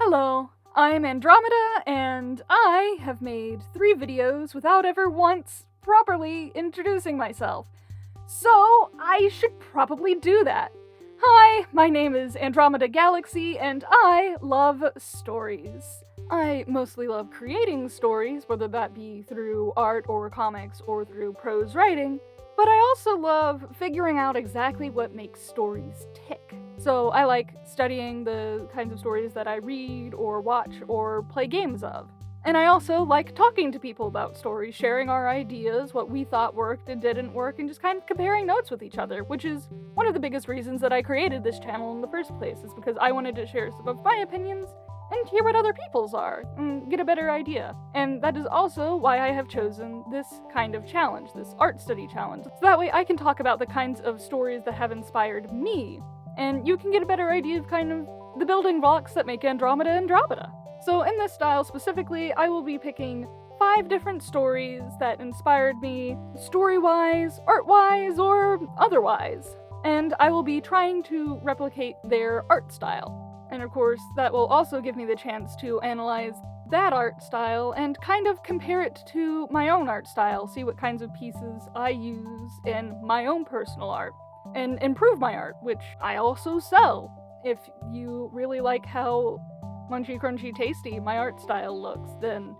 Hello, I'm Andromeda, and I have made 3 videos without ever once properly introducing myself. So, I should probably do that. Hi, my name is Andromeda Galaxy, and I love stories. I mostly love creating stories, whether that be through art or comics or through prose writing, but I also love figuring out exactly what makes stories tick. So I like studying the kinds of stories that I read or watch or play games of. And I also like talking to people about stories, sharing our ideas, what we thought worked and didn't work, and just kind of comparing notes with each other, which is one of the biggest reasons that I created this channel in the first place, is because I wanted to share some of my opinions and hear what other people's are, and get a better idea. And that is also why I have chosen this kind of challenge, this art study challenge. So that way I can talk about the kinds of stories that have inspired me, and you can get a better idea of kind of the building blocks that make Andromeda Andromeda. So in this style specifically, I will be picking 5 different stories that inspired me, story-wise, art-wise, or otherwise. And I will be trying to replicate their art style. And of course, that will also give me the chance to analyze that art style and kind of compare it to my own art style, see what kinds of pieces I use in my own personal art, and improve my art, which I also sell. If you really like how munchy, crunchy, tasty my art style looks, then,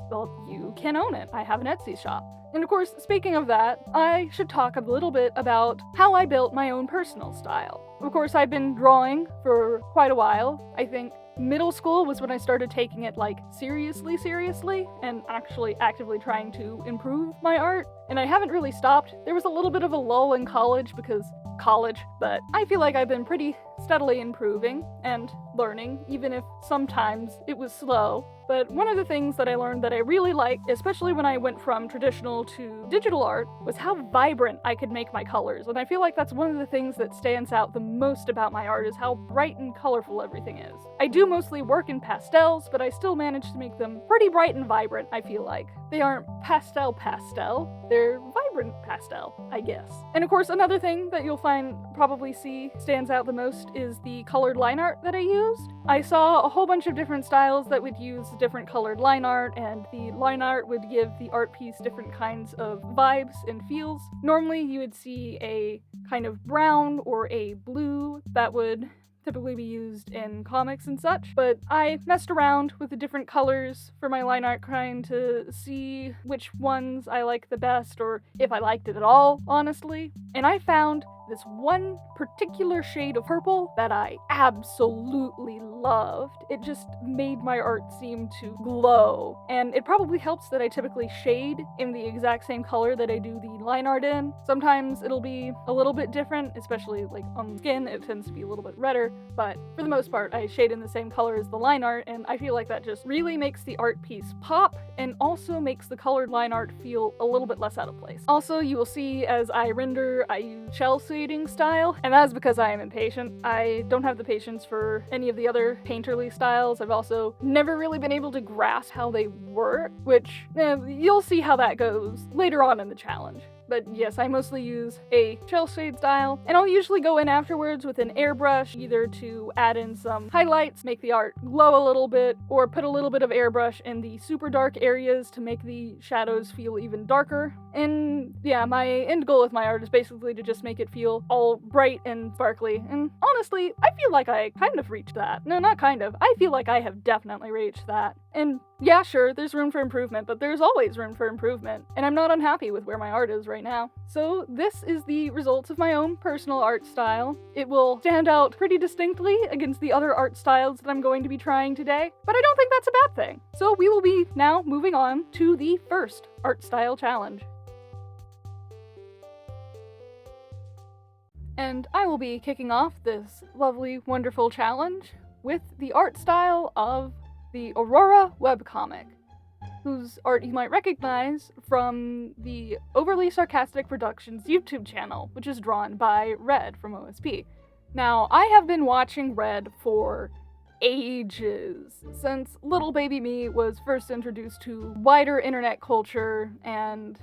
well, you can own it. I have an Etsy shop. And of course, speaking of that, I should talk a little bit about how I built my own personal style. Of course, I've been drawing for quite a while. I think middle school was when I started taking it, seriously, and actually actively trying to improve my art. And I haven't really stopped. There was a little bit of a lull in college because college, but I feel like I've been pretty steadily improving and learning, even if sometimes it was slow. But one of the things that I learned that I really liked, especially when I went from traditional to digital art, was how vibrant I could make my colors. And I feel like that's one of the things that stands out the most about my art, is how bright and colorful everything is. I do mostly work in pastels, but I still manage to make them pretty bright and vibrant, I feel like. They aren't pastel, they're vibrant pastel, I guess. And of course, another thing that you'll probably see stands out the most is the colored line art that I used. I saw a whole bunch of different styles that would use different colored line art, and the line art would give the art piece different kinds of vibes and feels. Normally you would see a kind of brown or a blue that would typically be used in comics and such, but I messed around with the different colors for my line art, trying to see which ones I like the best, or if I liked it at all, honestly. And I found this one particular shade of purple that I absolutely loved. It just made my art seem to glow, and it probably helps that I typically shade in the exact same color that I do the line art in. Sometimes it'll be a little bit different, especially on skin, it tends to be a little bit redder, but for the most part I shade in the same color as the line art, and I feel like that just really makes the art piece pop, and also makes the colored line art feel a little bit less out of place. Also, you will see as I render, I use shell shading style, and that is because I am impatient. I don't have the patience for any of the other painterly styles. I've also never really been able to grasp how they work, which you'll see how that goes later on in the challenge. But yes, I mostly use a shell shade style, and I'll usually go in afterwards with an airbrush, either to add in some highlights, make the art glow a little bit, or put a little bit of airbrush in the super dark areas to make the shadows feel even darker. And yeah, my end goal with my art is basically to just make it feel all bright and sparkly, and honestly, I feel like I kind of reached that. No, not kind of. I feel like I have definitely reached that. And yeah, sure, there's room for improvement, but there's always room for improvement, and I'm not unhappy with where my art is right now. So this is the results of my own personal art style. It will stand out pretty distinctly against the other art styles that I'm going to be trying today, but I don't think that's a bad thing. So we will be now moving on to the first art style challenge. And I will be kicking off this lovely, wonderful challenge with the art style of the Aurora webcomic, whose art you might recognize from the Overly Sarcastic Productions YouTube channel, which is drawn by Red from OSP. Now, I have been watching Red for ages, since little baby me was first introduced to wider internet culture and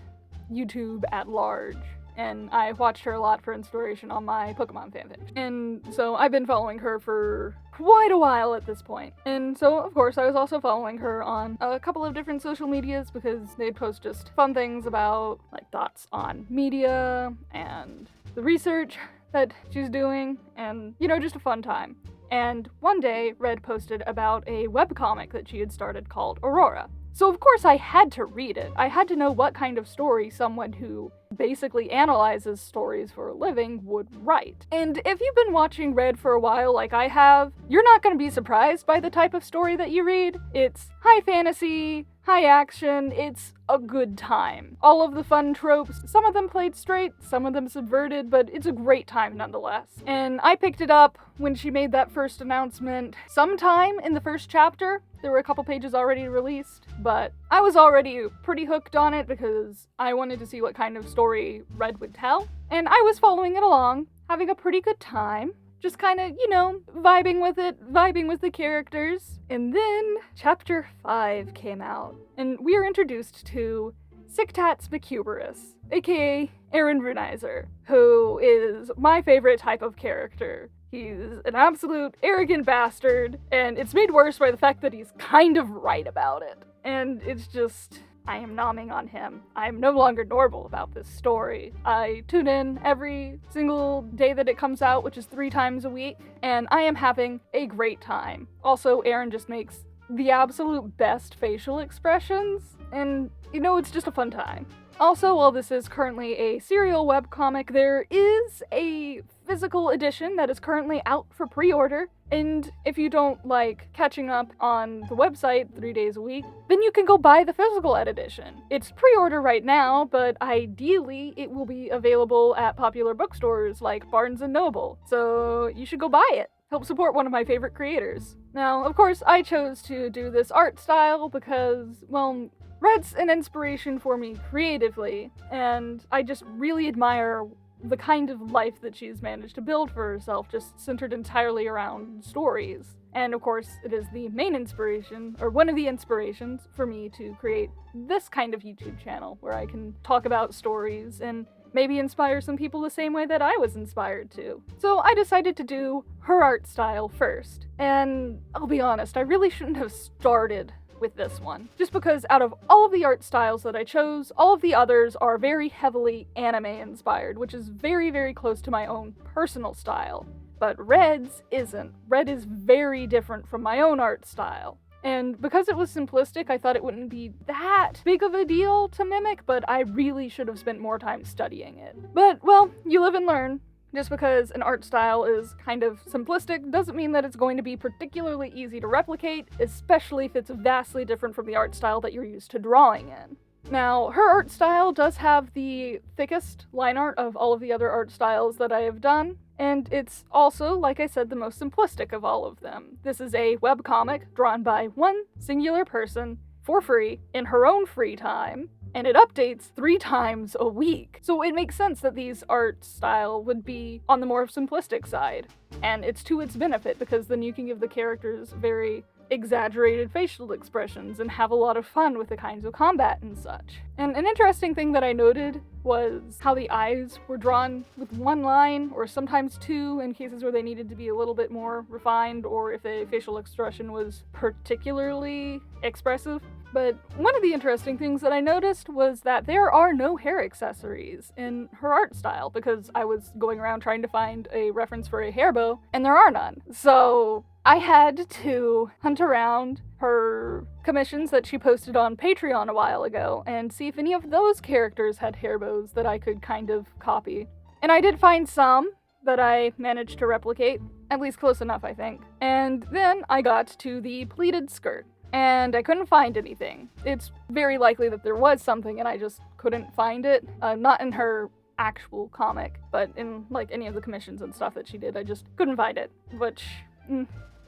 YouTube at large. and I watched her a lot for inspiration on my Pokemon fanfic. And so I've been following her for quite a while at this point. And so, of course, I was also following her on a couple of different social medias because they'd post just fun things about, like, thoughts on media and the research that she's doing, and, you know, just a fun time. And one day, Red posted about a webcomic that she had started called Aurora. So of course I had to read it. I had to know what kind of story someone who basically analyzes stories for a living would write. And if you've been watching Red for a while like I have, you're not going to be surprised by the type of story that you read. It's high fantasy, high action, it's a good time. All of the fun tropes, some of them played straight, some of them subverted, but it's a great time nonetheless. And I picked it up when she made that first announcement sometime in the first chapter. There were a couple pages already released, but I was already pretty hooked on it because I wanted to see what kind of story Red would tell. And I was following it along, having a pretty good time. Just kind of, you know, vibing with it, vibing with the characters. And then Chapter 5 came out, and we are introduced to Sictats McHuberus, aka Aaron Brunizer, who is my favorite type of character. He's an absolute arrogant bastard, and it's made worse by the fact that he's kind of right about it. And it's just, I am nomming on him. I am no longer normal about this story. I tune in every single day that it comes out, which is 3 times a week, and I am having a great time. Also, Aaron just makes the absolute best facial expressions, and, you know, it's just a fun time. Also, while this is currently a serial webcomic, there is a physical edition that is currently out for pre-order, and if you don't like catching up on the website 3 days a week, then you can go buy the physical edition. It's pre-order right now, but ideally it will be available at popular bookstores like Barnes & Noble, so you should go buy it. Help support one of my favorite creators. Now, of course, I chose to do this art style because, well, Red's an inspiration for me creatively, and I just really admire the kind of life that she's managed to build for herself, just centered entirely around stories. And of course, it is the main inspiration, or one of the inspirations, for me to create this kind of YouTube channel, where I can talk about stories and maybe inspire some people the same way that I was inspired to. So I decided to do her art style first. And I'll be honest, I really shouldn't have started with this one, just because out of all of the art styles that I chose, all of the others are very heavily anime inspired, which is very, very close to my own personal style. But Red's isn't. Red is very different from my own art style. And because it was simplistic, I thought it wouldn't be that big of a deal to mimic, but I really should have spent more time studying it. But, well, you live and learn. Just because an art style is kind of simplistic doesn't mean that it's going to be particularly easy to replicate, especially if it's vastly different from the art style that you're used to drawing in. Now, her art style does have the thickest line art of all of the other art styles that I have done, and it's also, like I said, the most simplistic of all of them. This is a webcomic drawn by one singular person for free in her own free time, and it updates 3 times a week. So it makes sense that these art style would be on the more simplistic side. And it's to its benefit, because then you can give the characters very exaggerated facial expressions and have a lot of fun with the kinds of combat and such. And an interesting thing that I noted was how the eyes were drawn with 1 line, or sometimes 2 in cases where they needed to be a little bit more refined, or if a facial expression was particularly expressive. But one of the interesting things that I noticed was that there are no hair accessories in her art style, because I was going around trying to find a reference for a hair bow, and there are none. So I had to hunt around her commissions that she posted on Patreon a while ago and see if any of those characters had hair bows that I could kind of copy. And I did find some that I managed to replicate, at least close enough, I think. And then I got to the pleated skirt, and I couldn't find anything. It's very likely that there was something and I just couldn't find it. Not in her actual comic, but in like any of the commissions and stuff that she did, I just couldn't find it, which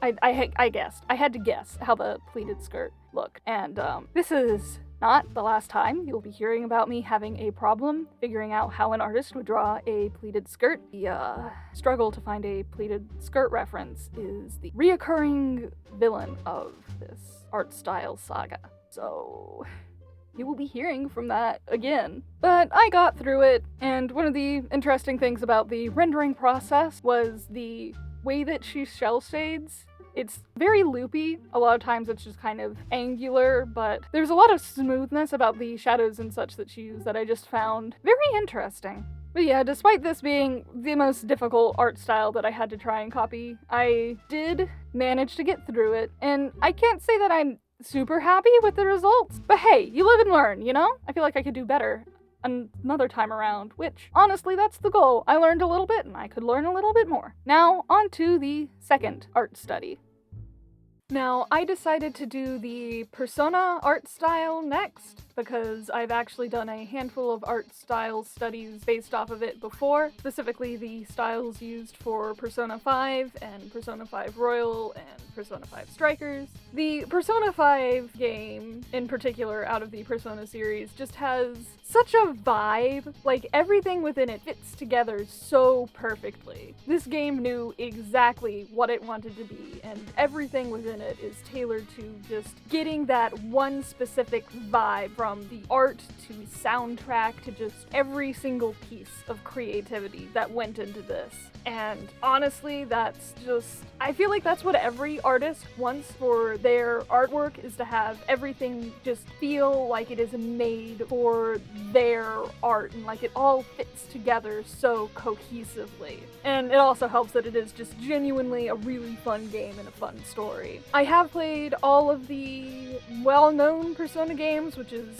I guessed. I had to guess how the pleated skirt looked. And this is not the last time you'll be hearing about me having a problem figuring out how an artist would draw a pleated skirt. The struggle to find a pleated skirt reference is the reoccurring villain of this art style saga. So you will be hearing from that again. But I got through it, and one of the interesting things about the rendering process was the way that she shell shades. It's very loopy. A lot of times it's just kind of angular, but there's a lot of smoothness about the shadows and such that she used that I just found very interesting. But yeah, despite this being the most difficult art style that I had to try and copy, I did manage to get through it, and I can't say that I'm super happy with the results, but hey, you live and learn, you know? I feel like I could do better another time around, which, honestly, that's the goal. I learned a little bit, and I could learn a little bit more. Now, on to the second art study. Now, I decided to do the Persona art style next, because I've actually done a handful of art style studies based off of it before, specifically the styles used for Persona 5 and Persona 5 Royal and Persona 5 Strikers. The Persona 5 game, in particular out of the Persona series, just has such a vibe. Like, everything within it fits together so perfectly. This game knew exactly what it wanted to be, and everything within it is tailored to just getting that one specific vibe, from the art to soundtrack to just every single piece of creativity that went into this. And honestly, that's just, I feel like that's what every artist wants for their artwork, is to have everything just feel like it is made for their art, and like it all fits together so cohesively. And it also helps that it is just genuinely a really fun game and a fun story. I have played all of the well-known Persona games, which is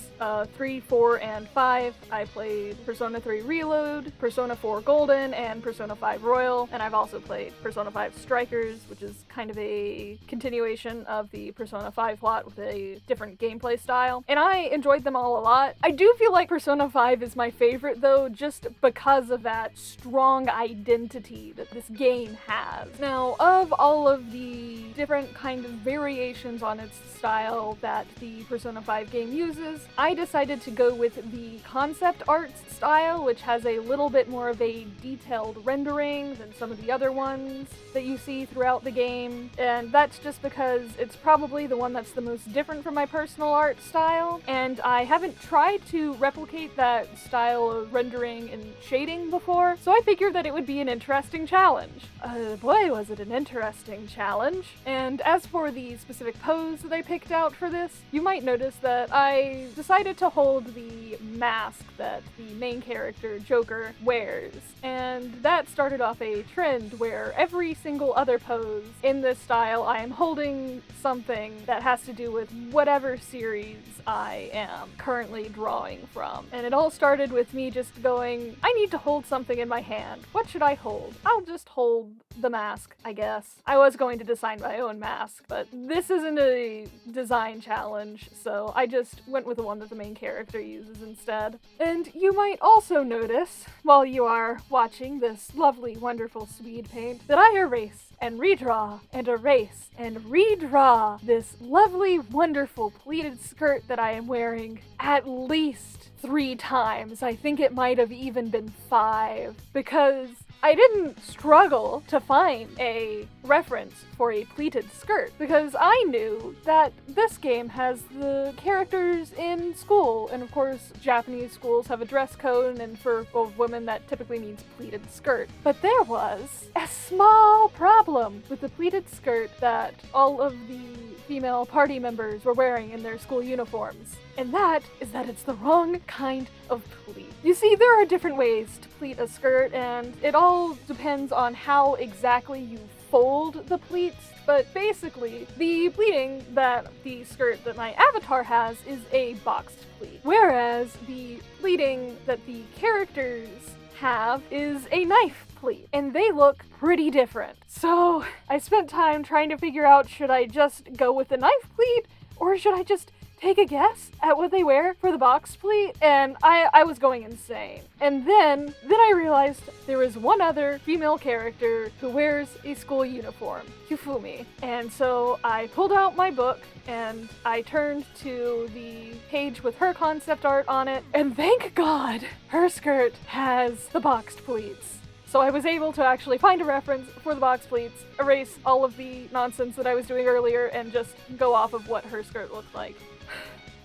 3, 4, and 5. I played Persona 3 Reload, Persona 4 Golden, and Persona 5 Royal, and I've also played Persona 5 Strikers, which is kind of a continuation of the Persona 5 plot with a different gameplay style, and I enjoyed them all a lot. I do feel like Persona 5 is my favorite, though, just because of that strong identity that this game has. Now, of all of the different kind of variations on its style that the Persona 5 game uses, I decided to go with the concept art style, which has a little bit more of a detailed rendering than some of the other ones that you see throughout the game, and that's just because it's probably the one that's the most different from my personal art style, and I haven't tried to replicate that style of rendering and shading before, so I figured that it would be an interesting challenge. Boy, was it an interesting challenge. And as for the specific pose that I picked out for this, you might notice that I decided to hold the mask that the main character, Joker, wears. And that started off a trend where every single other pose in this style, I am holding something that has to do with whatever series I am currently drawing from. And it all started with me just going, I need to hold something in my hand. What should I hold? I'll just hold the mask, I guess. I was going to design my own mask, but this isn't a design challenge, so I just went with the one that the main character uses instead. And you might also notice, while you are watching this lovely, wonderful speed paint, that I erase and redraw and erase and redraw this lovely, wonderful pleated skirt that I am wearing at least 3 times. I think it might have even been 5, because I didn't struggle to find a reference for a pleated skirt, because I knew that this game has the characters in school, and of course Japanese schools have a dress code, and for women that typically means pleated skirt. But there was a small problem with the pleated skirt that all of the female party members were wearing in their school uniforms, and that is that it's the wrong kind of pleat. You see, there are different ways to pleat a skirt, and it all depends on how exactly you fold the pleats, but basically, the pleating that the skirt that my avatar has is a boxed pleat, whereas the pleating that the characters have is a knife pleat, and they look pretty different. So I spent time trying to figure out, should I just go with the knife pleat, or should I just take a guess at what they wear for the box pleat? And I was going insane. And then I realized there was one other female character who wears a school uniform, Yufumi. And so I pulled out my book and I turned to the page with her concept art on it, and thank God her skirt has the boxed pleats. So I was able to actually find a reference for the box pleats, erase all of the nonsense that I was doing earlier, and just go off of what her skirt looked like.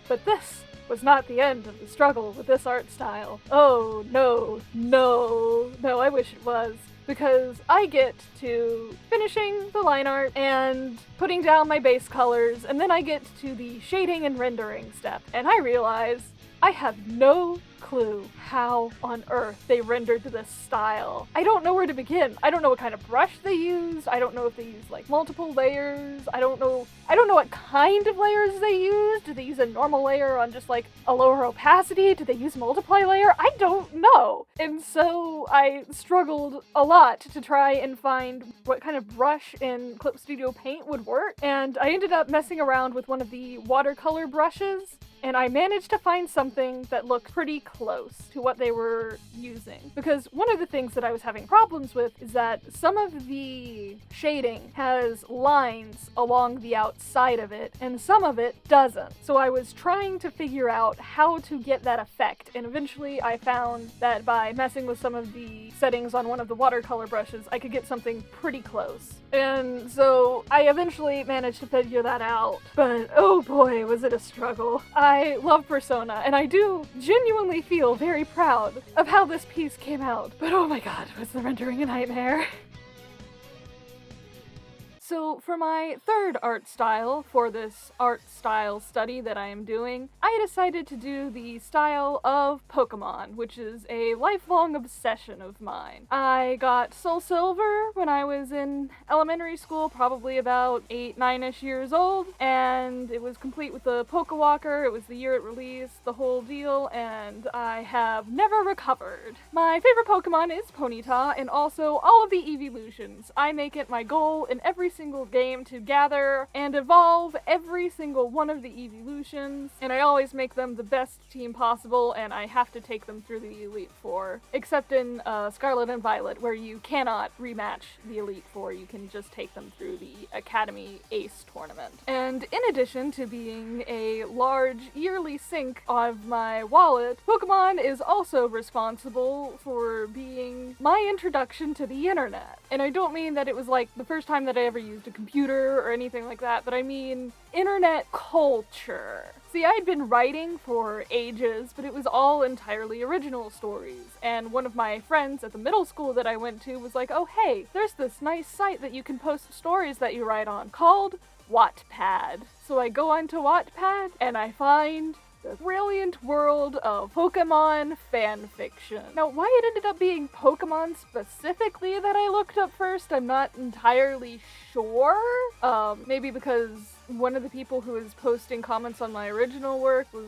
But this was not the end of the struggle with this art style. Oh, no, I wish it was. Because I get to finishing the line art and putting down my base colors, and then I get to the shading and rendering step, and I realize I have no clue how on earth they rendered this style. I don't know where to begin. I don't know what kind of brush they used. I don't know if they used like multiple layers. I don't know what kind of layers they used. Did they use a normal layer on just like a lower opacity? Did they use a multiply layer? I don't know. And so I struggled a lot to try and find what kind of brush in Clip Studio Paint would work. And I ended up messing around with one of the watercolor brushes, and I managed to find something that looked pretty close to what they were using. Because one of the things that I was having problems with is that some of the shading has lines along the outside of it, and some of it doesn't. So I was trying to figure out how to get that effect, and eventually I found that by messing with some of the settings on one of the watercolor brushes, I could get something pretty close. And so I eventually managed to figure that out, but oh boy, was it a struggle. I love Persona, and I do genuinely feel very proud of how this piece came out, but oh my god, was the rendering a nightmare. So for my third art style for this art style study that I am doing, I decided to do the style of Pokemon, which is a lifelong obsession of mine. I got Soul Silver when I was in elementary school, probably about 8, 9-ish years old, and it was complete with the Pokewalker. It was the year it released, the whole deal, and I have never recovered. My favorite Pokemon is Ponyta, and also all of the evolutions. I make it my goal in every single game to gather and evolve every single one of the evolutions, and I always make them the best team possible, and I have to take them through the Elite Four, except in Scarlet and Violet, where you cannot rematch the Elite Four. You can just take them through the Academy Ace tournament. And in addition to being a large yearly sink of my wallet, Pokemon is also responsible for being my introduction to the internet. And I don't mean that it was like the first time that I ever used a computer or anything like that, but I mean internet culture. See, I'd been writing for ages, but it was all entirely original stories. And one of my friends at the middle school that I went to was like, oh hey, there's this nice site that you can post stories that you write on called Wattpad. So I go onto Wattpad and I find the brilliant world of Pokemon fanfiction. Now, why it ended up being Pokemon specifically that I looked up first, I'm not entirely sure. Maybe because one of the people who was posting comments on my original work was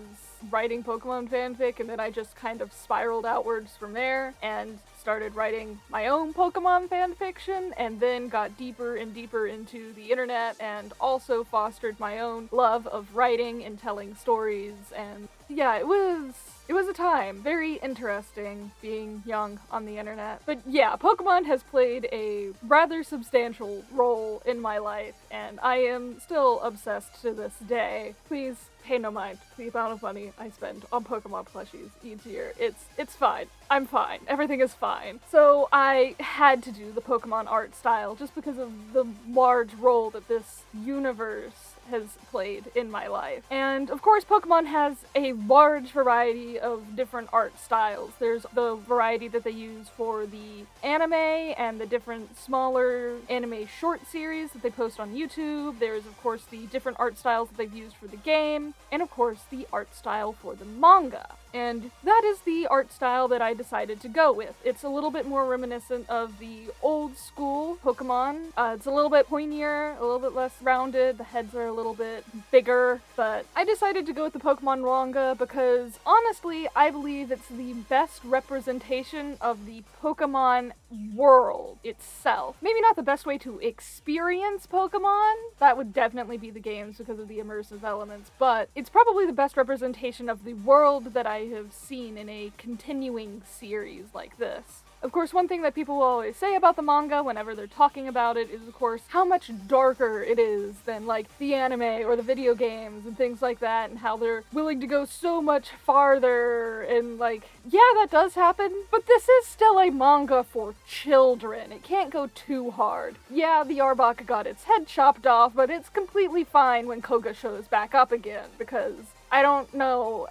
writing Pokemon fanfic, and then I just kind of spiraled outwards from there and started writing my own Pokemon fanfiction, and then got deeper and deeper into the internet, and also fostered my own love of writing and telling stories. And yeah, it was a time. Very interesting being young on the internet. But yeah, Pokemon has played a rather substantial role in my life, and I am still obsessed to this day. Please pay no mind to the amount of money I spend on Pokemon plushies each year. It's fine. I'm fine. Everything is fine. So I had to do the Pokemon art style just because of the large role that this universe has played in my life. And of course, Pokemon has a large variety of different art styles. There's the variety that they use for the anime and the different smaller anime short series that they post on YouTube. There's of course the different art styles that they've used for the game, and of course the art style for the manga. And that is the art style that I decided to go with. It's a little bit more reminiscent of the old school Pokemon. It's a little bit pointier, a little bit less rounded, the heads are a little bit bigger, but I decided to go with the Pokemon manga because honestly, I believe it's the best representation of the Pokemon world itself. Maybe not the best way to experience Pokemon, that would definitely be the games because of the immersive elements, but it's probably the best representation of the world that I have seen in a continuing series like this. Of course, one thing that people will always say about the manga whenever they're talking about it is, of course, how much darker it is than, like, the anime or the video games and things like that, and how they're willing to go so much farther, and, like, yeah, that does happen, but this is still a manga for children. It can't go too hard. Yeah, the Arbok got its head chopped off, but it's completely fine when Koga shows back up again, because I don't know,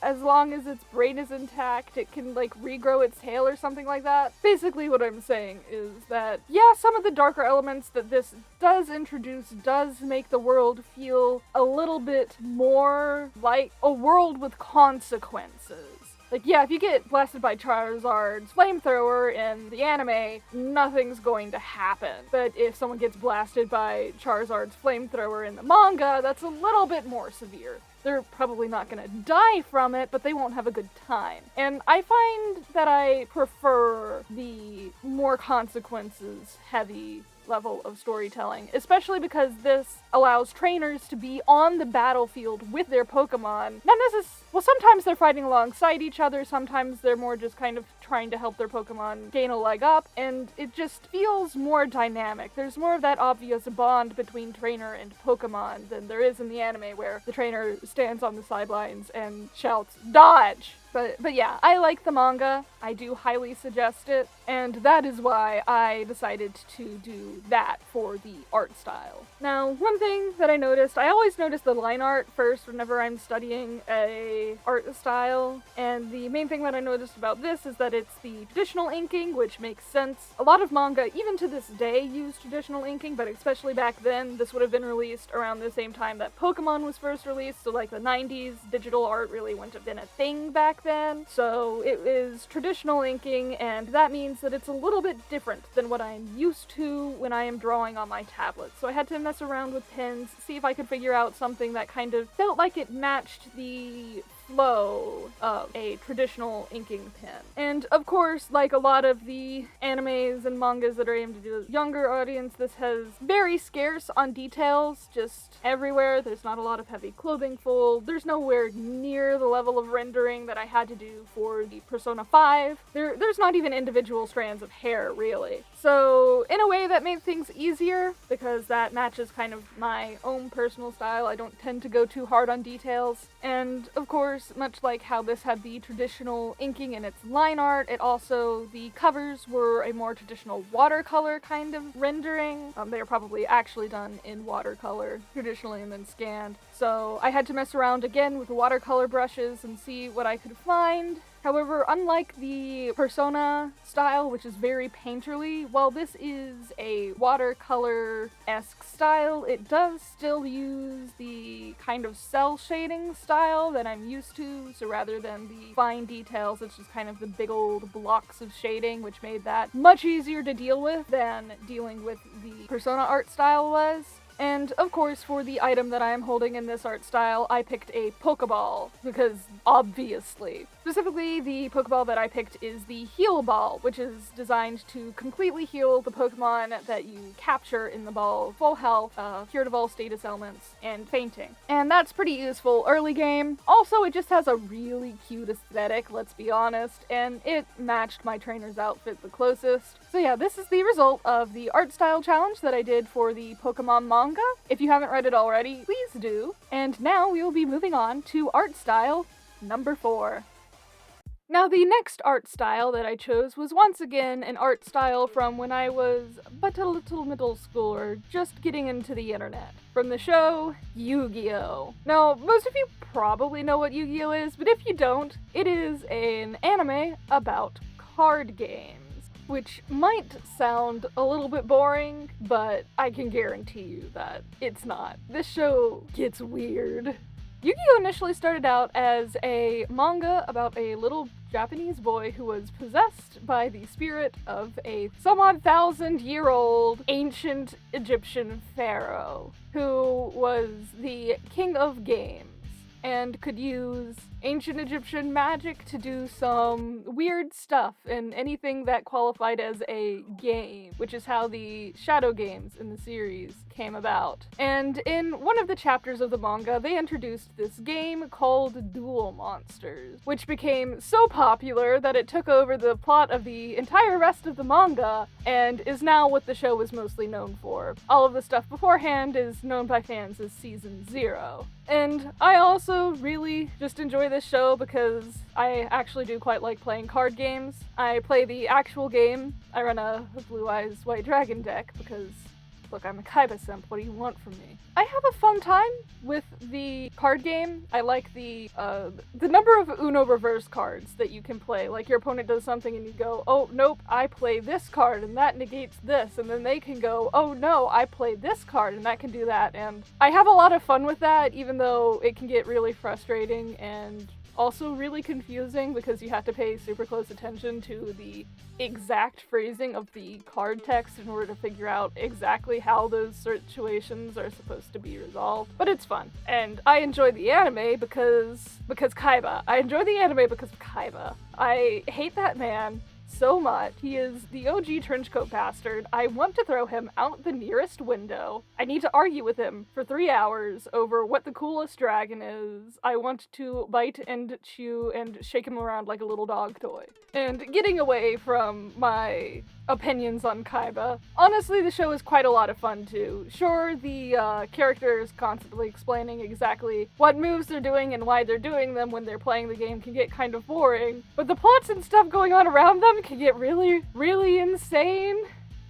as long as its brain is intact, it can, like, regrow its tail or something like that. Basically what I'm saying is that, yeah, some of the darker elements that this does introduce does make the world feel a little bit more like a world with consequences. Like, yeah, if you get blasted by Charizard's flamethrower in the anime, nothing's going to happen. But if someone gets blasted by Charizard's flamethrower in the manga, that's a little bit more severe. They're probably not gonna die from it, but they won't have a good time. And I find that I prefer the more consequences heavy level of storytelling, especially because this allows trainers to be on the battlefield with their Pokemon. Not necessarily, well, sometimes they're fighting alongside each other, sometimes they're more just kind of trying to help their Pokemon gain a leg up, and it just feels more dynamic. There's more of that obvious bond between trainer and Pokemon than there is in the anime, where the trainer stands on the sidelines and shouts, "Dodge!" But yeah, I like the manga. I do highly suggest it, and that is why I decided to do that for the art style. Now, one thing that I noticed, I always notice the line art first whenever I'm studying a art style, and the main thing that I noticed about this is that it's the traditional inking, which makes sense. A lot of manga, even to this day, use traditional inking, but especially back then, this would have been released around the same time that Pokemon was first released, so like the 90s, digital art really wouldn't have been a thing back then. So it is traditional inking, and that means that it's a little bit different than what I'm used to when I am drawing on my tablet. So I had to mess around with pens, see if I could figure out something that kind of felt like it matched the flow of a traditional inking pen. And of course, like a lot of the animes and mangas that are aimed at a younger audience, this has very scarce on details, just everywhere. There's not a lot of heavy clothing fold. There's nowhere near the level of rendering that I had to do for the Persona 5. There's not even individual strands of hair, really. So in a way that made things easier, because that matches kind of my own personal style. I don't tend to go too hard on details. And of course, much like how this had the traditional inking in its line art, the covers were a more traditional watercolor kind of rendering. They are probably actually done in watercolor traditionally and then scanned. So I had to mess around again with the watercolor brushes and see what I could find. However, unlike the Persona style, which is very painterly, while this is a watercolor-esque style, it does still use the kind of cell shading style that I'm used to, so rather than the fine details, it's just kind of the big old blocks of shading, which made that much easier to deal with than dealing with the Persona art style was. And of course, for the item that I am holding in this art style, I picked a Pokeball, because obviously. Specifically, the Pokeball that I picked is the Heal Ball, which is designed to completely heal the Pokemon that you capture in the ball, full health, cured of all status ailments, and fainting. And that's pretty useful early game. Also, it just has a really cute aesthetic, let's be honest, and it matched my trainer's outfit the closest. So yeah, this is the result of the art style challenge that I did for the Pokemon manga. If you haven't read it already, please do. And now we will be moving on to art style number 4. Now, the next art style that I chose was once again an art style from when I was but a little middle schooler, just getting into the internet. From the show, Yu-Gi-Oh! Now, most of you probably know what Yu-Gi-Oh! Is, but if you don't, it is an anime about card games. Which might sound a little bit boring, but I can guarantee you that it's not. This show gets weird. Yu-Gi-Oh! Initially started out as a manga about a little Japanese boy who was possessed by the spirit of a some-odd thousand-year-old ancient Egyptian pharaoh who was the king of games and could use ancient Egyptian magic to do some weird stuff in anything that qualified as a game, which is how the shadow games in the series came about. And in one of the chapters of the manga, they introduced this game called Duel Monsters, which became so popular that it took over the plot of the entire rest of the manga and is now what the show is mostly known for. All of the stuff beforehand is known by fans as Season 0. And I also really just enjoy this show because I actually do quite like playing card games. I play the actual game. I run a Blue Eyes White Dragon deck because Look, I'm a Kaiba simp. What do you want from me? I have a fun time with the card game. I like the number of Uno reverse cards that you can play. Like, your opponent does something and you go, oh, nope, I play this card and that negates this. And then they can go, oh, no, I play this card and that can do that. And I have a lot of fun with that, even though it can get really frustrating and also really confusing because you have to pay super close attention to the exact phrasing of the card text in order to figure out exactly how those situations are supposed to be resolved. But it's fun. And I enjoy the anime because Kaiba. I enjoy the anime because of Kaiba. I hate that man so much. He is the OG trenchcoat bastard. I want to throw him out the nearest window. I need to argue with him for 3 hours over what the coolest dragon is. I want to bite and chew and shake him around like a little dog toy. And getting away from my opinions on Kaiba, honestly, the show is quite a lot of fun too. Sure, the characters constantly explaining exactly what moves they're doing and why they're doing them when they're playing the game can get kind of boring, but the plots and stuff going on around them can get really, really insane.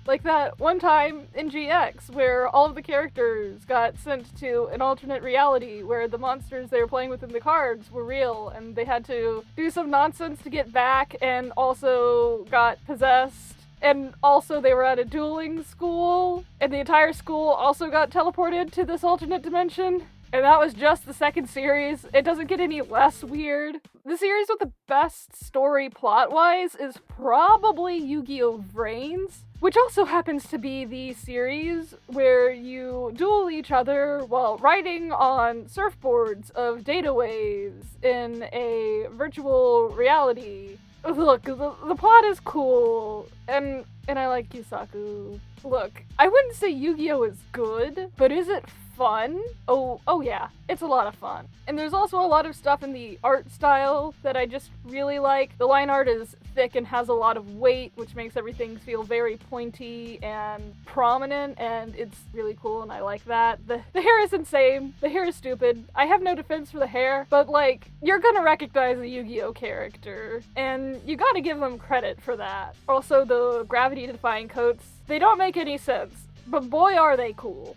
Like that one time in GX where all of the characters got sent to an alternate reality where the monsters they were playing with in the cards were real and they had to do some nonsense to get back and also got possessed. And also they were at a dueling school and the entire school also got teleported to this alternate dimension. And that was just the second series. It doesn't get any less weird. The series with the best story plot-wise is probably Yu-Gi-Oh! Vrains, which also happens to be the series where you duel each other while riding on surfboards of data waves in a virtual reality. Look, the plot is cool, and I like Yusaku. Look, I wouldn't say Yu-Gi-Oh! Is good, but is it fun? Oh yeah, it's a lot of fun. And there's also a lot of stuff in the art style that I just really like. The line art is thick and has a lot of weight, which makes everything feel very pointy and prominent, and it's really cool, and I like that. The hair is insane. The hair is stupid. I have no defense for the hair, but like, you're gonna recognize a Yu-Gi-Oh! Character, and you gotta give them credit for that. Also, the gravity-defying coats, they don't make any sense, but boy are they cool.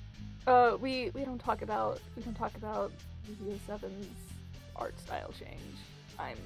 We don't talk about Yu-Gi-Oh! 7's art style change. I'm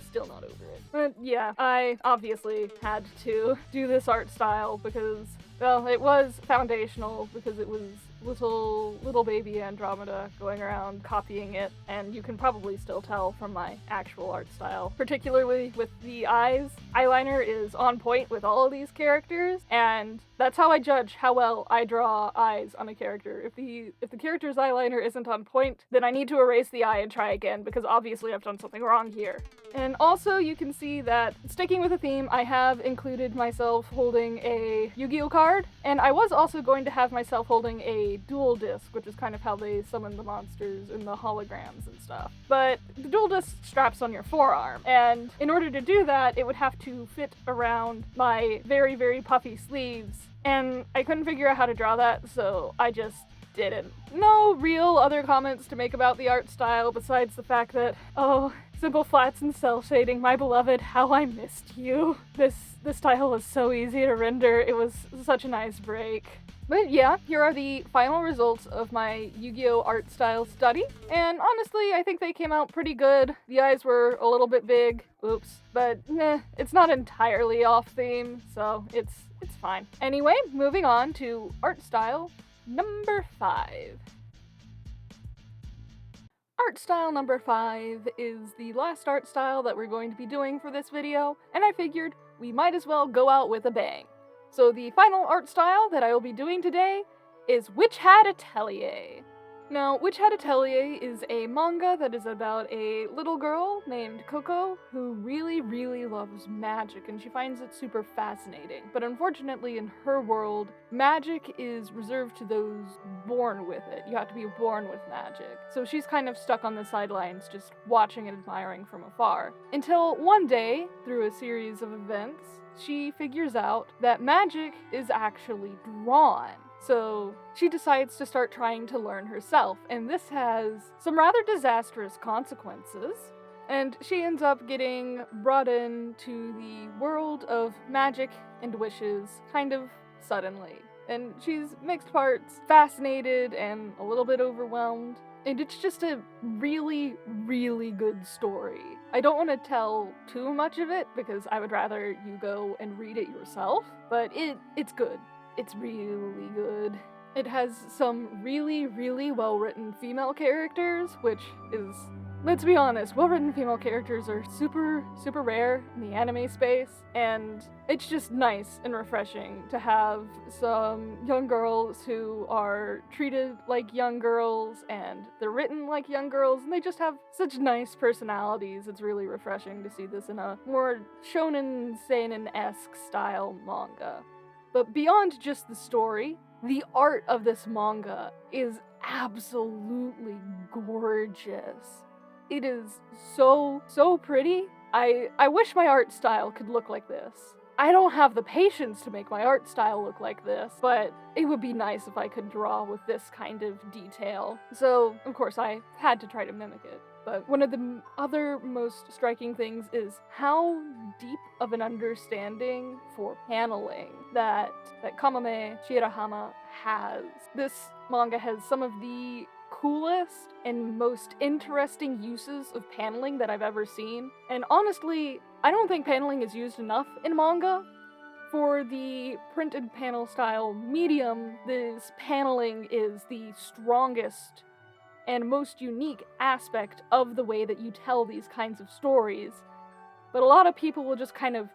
still not over it. But yeah, I obviously had to do this art style because, well, it was foundational because it was little baby Andromeda going around copying it, and you can probably still tell from my actual art style, particularly with the eyes. Eyeliner is on point with all of these characters, and that's how I judge how well I draw eyes on a character. If the character's eyeliner isn't on point, then I need to erase the eye and try again, because obviously I've done something wrong here. And also you can see that, sticking with the theme, I have included myself holding a Yu-Gi-Oh! Card, and I was also going to have myself holding a dual disc, which is kind of how they summon the monsters in the holograms and stuff. But the dual disc straps on your forearm, and in order to do that, it would have to fit around my very, very puffy sleeves, and I couldn't figure out how to draw that, so I just didn't. No real other comments to make about the art style besides the fact that, oh, simple flats and cell shading, my beloved, how I missed you. This style was so easy to render, it was such a nice break. But yeah, here are the final results of my Yu-Gi-Oh! Art style study, and honestly, I think they came out pretty good. The eyes were a little bit big, oops, but it's not entirely off theme, so it's fine. Anyway, moving on to art style number 5. Art style number 5 is the last art style that we're going to be doing for this video, and I figured we might as well go out with a bang. So the final art style that I will be doing today is Witch Hat Atelier. Now, Witch Hat Atelier is a manga that is about a little girl named Coco who really, really loves magic, and she finds it super fascinating. But unfortunately, in her world, magic is reserved to those born with it. You have to be born with magic. So she's kind of stuck on the sidelines, just watching and admiring from afar. Until one day, through a series of events, she figures out that magic is actually drawn. So she decides to start trying to learn herself, and this has some rather disastrous consequences. And she ends up getting brought into the world of magic and wishes kind of suddenly. and she's mixed parts fascinated and a little bit overwhelmed. And it's just a really, really good story. I don't want to tell too much of it because I would rather you go and read it yourself, but it's good. It's really good. It has some really, really well-written female characters, which is, let's be honest, well-written female characters are super, super rare in the anime space, and it's just nice and refreshing to have some young girls who are treated like young girls, and they're written like young girls, and they just have such nice personalities. It's really refreshing to see this in a more shonen seinen-esque style manga. But beyond just the story, the art of this manga is absolutely gorgeous. It is so, so pretty. I wish my art style could look like this. I don't have the patience to make my art style look like this, but it would be nice if I could draw with this kind of detail. So, of course, I had to try to mimic it. But one of the other most striking things is how deep of an understanding for paneling that Kamame Shirahama has. This manga has some of the coolest and most interesting uses of paneling that I've ever seen. And honestly, I don't think paneling is used enough in manga. For the printed panel style medium, this paneling is the strongest and most unique aspect of the way that you tell these kinds of stories. But a lot of people will just kind of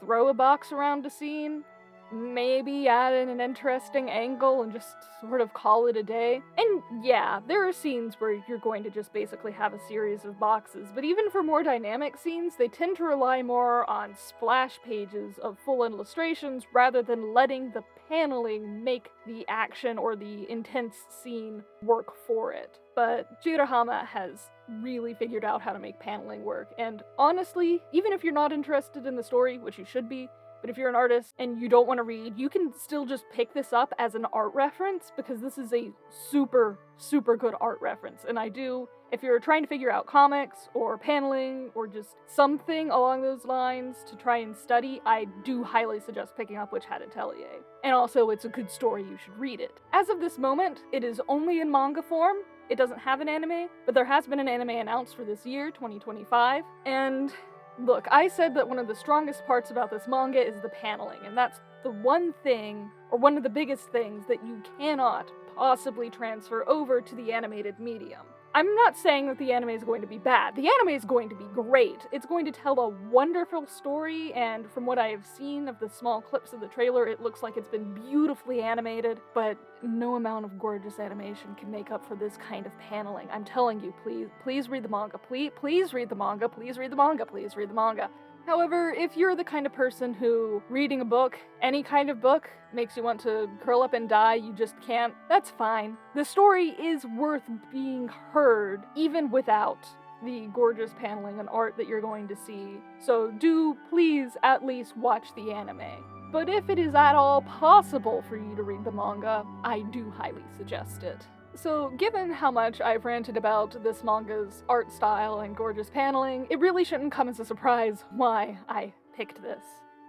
throw a box around a scene, maybe add in an interesting angle and just sort of call it a day. And yeah, there are scenes where you're going to just basically have a series of boxes, but even for more dynamic scenes, they tend to rely more on splash pages of full illustrations rather than letting the paneling make the action or the intense scene work for it. But Shirahama has really figured out how to make paneling work, and honestly, even if you're not interested in the story, which you should be, but if you're an artist and you don't want to read, you can still just pick this up as an art reference, because this is a super, super good art reference. And if you're trying to figure out comics or paneling or just something along those lines to try and study, I do highly suggest picking up Witch Hat Atelier. And also, it's a good story, you should read it. As of this moment, it is only in manga form. It doesn't have an anime, but there has been an anime announced for this year, 2025, and look, I said that one of the strongest parts about this manga is the paneling, and that's the one thing, or one of the biggest things, that you cannot possibly transfer over to the animated medium. I'm not saying that the anime is going to be bad. The anime is going to be great. It's going to tell a wonderful story, and from what I have seen of the small clips of the trailer, it looks like it's been beautifully animated, but no amount of gorgeous animation can make up for this kind of paneling. I'm telling you, please read the manga. Please read the manga. Please read the manga. Please read the manga. However, if you're the kind of person who reading a book, any kind of book, makes you want to curl up and die, you just can't, that's fine. The story is worth being heard, even without the gorgeous paneling and art that you're going to see. So do please at least watch the anime. But if it is at all possible for you to read the manga, I do highly suggest it. So, given how much I've ranted about this manga's art style and gorgeous paneling, it really shouldn't come as a surprise why I picked this.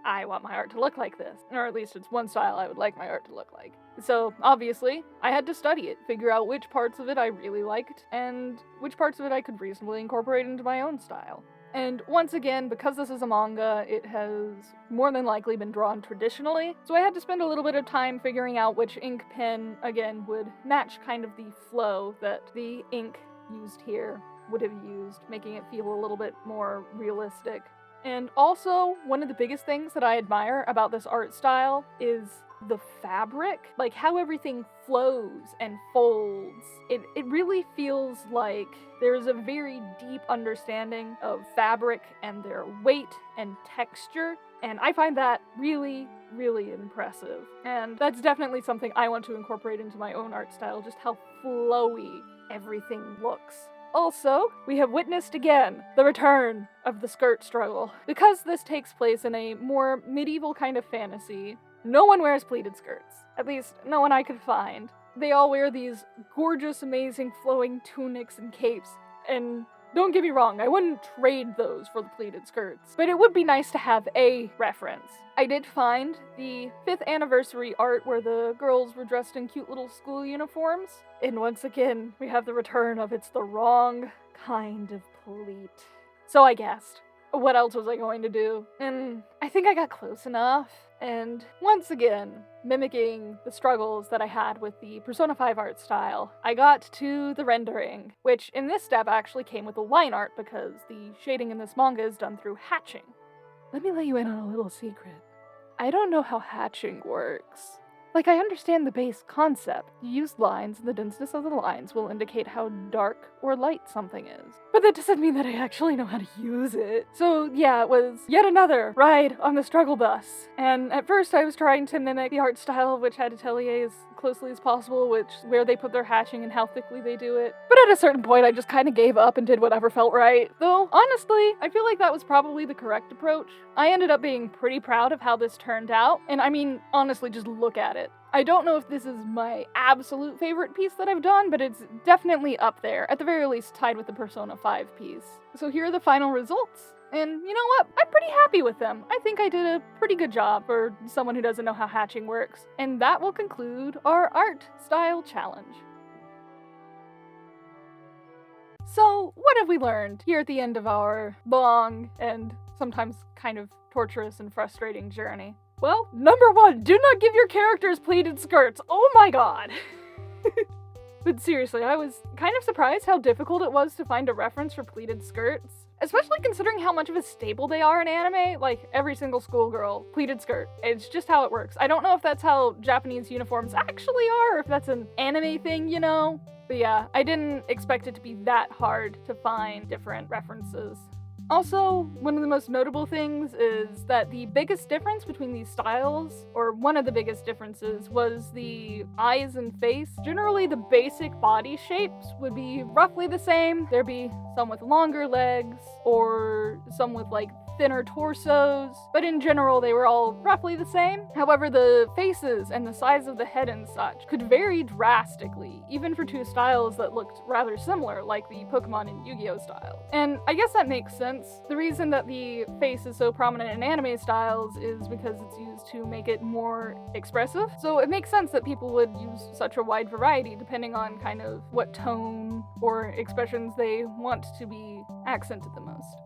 I want my art to look like this, or at least it's one style I would like my art to look like. So, obviously, I had to study it, figure out which parts of it I really liked, and which parts of it I could reasonably incorporate into my own style. And once again, because this is a manga, it has more than likely been drawn traditionally, so I had to spend a little bit of time figuring out which ink pen, again, would match kind of the flow that the ink used here would have used, making it feel a little bit more realistic. And also, one of the biggest things that I admire about this art style is the fabric, like how everything flows and folds. It really feels like there's a very deep understanding of fabric and their weight and texture, and I find that really, really impressive. And that's definitely something I want to incorporate into my own art style, just how flowy everything looks. Also, we have witnessed again the return of the skirt struggle. Because this takes place in a more medieval kind of fantasy, no one wears pleated skirts. At least, no one I could find. They all wear these gorgeous, amazing, flowing tunics and capes, and Don't get me wrong, I wouldn't trade those for the pleated skirts, but it would be nice to have a reference. I did find the 5th anniversary art where the girls were dressed in cute little school uniforms, and once again, we have the return of it's the wrong kind of pleat. So I guessed. What else was I going to do? And I think I got close enough. And once again, mimicking the struggles that I had with the Persona 5 art style, I got to the rendering, which in this step actually came with the line art because the shading in this manga is done through hatching. Let me let you in on a little secret. I don't know how hatching works. Like, I understand the base concept. You use lines, and the denseness of the lines will indicate how dark or light something is. But that doesn't mean that I actually know how to use it. So yeah, it was yet another ride on the struggle bus. And at first I was trying to mimic the art style of Witch Hat Atelier as closely as possible, where they put their hatching and how thickly they do it. But at a certain point I just kind of gave up and did whatever felt right. Though, honestly, I feel like that was probably the correct approach. I ended up being pretty proud of how this turned out. And I mean, honestly, just look at it. I don't know if this is my absolute favorite piece that I've done, but it's definitely up there, at the very least tied with the Persona 5 piece. So here are the final results. And you know what? I'm pretty happy with them. I think I did a pretty good job for someone who doesn't know how hatching works. And that will conclude our art style challenge. So, what have we learned here at the end of our long and sometimes kind of torturous and frustrating journey? Well, number 1, do not give your characters pleated skirts. Oh my god. But seriously, I was kind of surprised how difficult it was to find a reference for pleated skirts. Especially considering how much of a staple they are in anime. Like, every single schoolgirl, pleated skirt. It's just how it works. I don't know if that's how Japanese uniforms actually are, or if that's an anime thing, you know? But yeah, I didn't expect it to be that hard to find different references. Also, one of the most notable things is that the biggest difference between these styles, or one of the biggest differences, was the eyes and face. Generally, the basic body shapes would be roughly the same. There'd be some with longer legs, or some with like thinner torsos, but in general they were all roughly the same. However, the faces and the size of the head and such could vary drastically, even for two styles that looked rather similar, like the Pokemon and Yu-Gi-Oh styles. And I guess that makes sense. The reason that the face is so prominent in anime styles is because it's used to make it more expressive. So it makes sense that people would use such a wide variety depending on kind of what tone or expressions they want to be accented the most.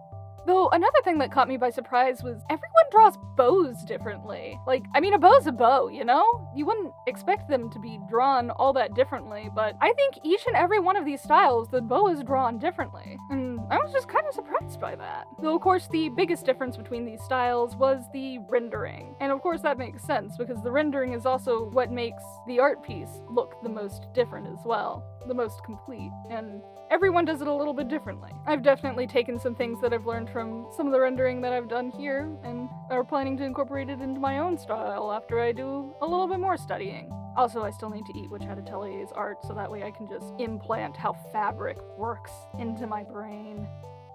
Though another thing that caught me by surprise was everyone draws bows differently. Like, I mean, a bow's a bow, you know? You wouldn't expect them to be drawn all that differently, but I think each and every one of these styles, the bow is drawn differently. And I was just kind of surprised by that. Though, of course, the biggest difference between these styles was the rendering. And of course that makes sense, because the rendering is also what makes the art piece look the most different as well. The most complete. And everyone does it a little bit differently. I've definitely taken some things that I've learned from some of the rendering that I've done here and are planning to incorporate it into my own style after I do a little bit more studying. Also, I still need to eat Witch Hat Atelier's art so that way I can just implant how fabric works into my brain.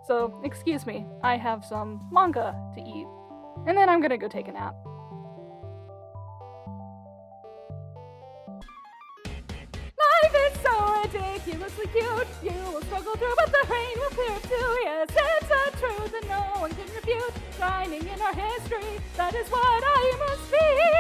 So, excuse me, I have some manga to eat. And then I'm gonna go take a nap. Life is so ridiculously cute. You will struggle through, but the rain will clear up too. Yes, it's a truth that no one can refute. Shining in our history, that is what I must be.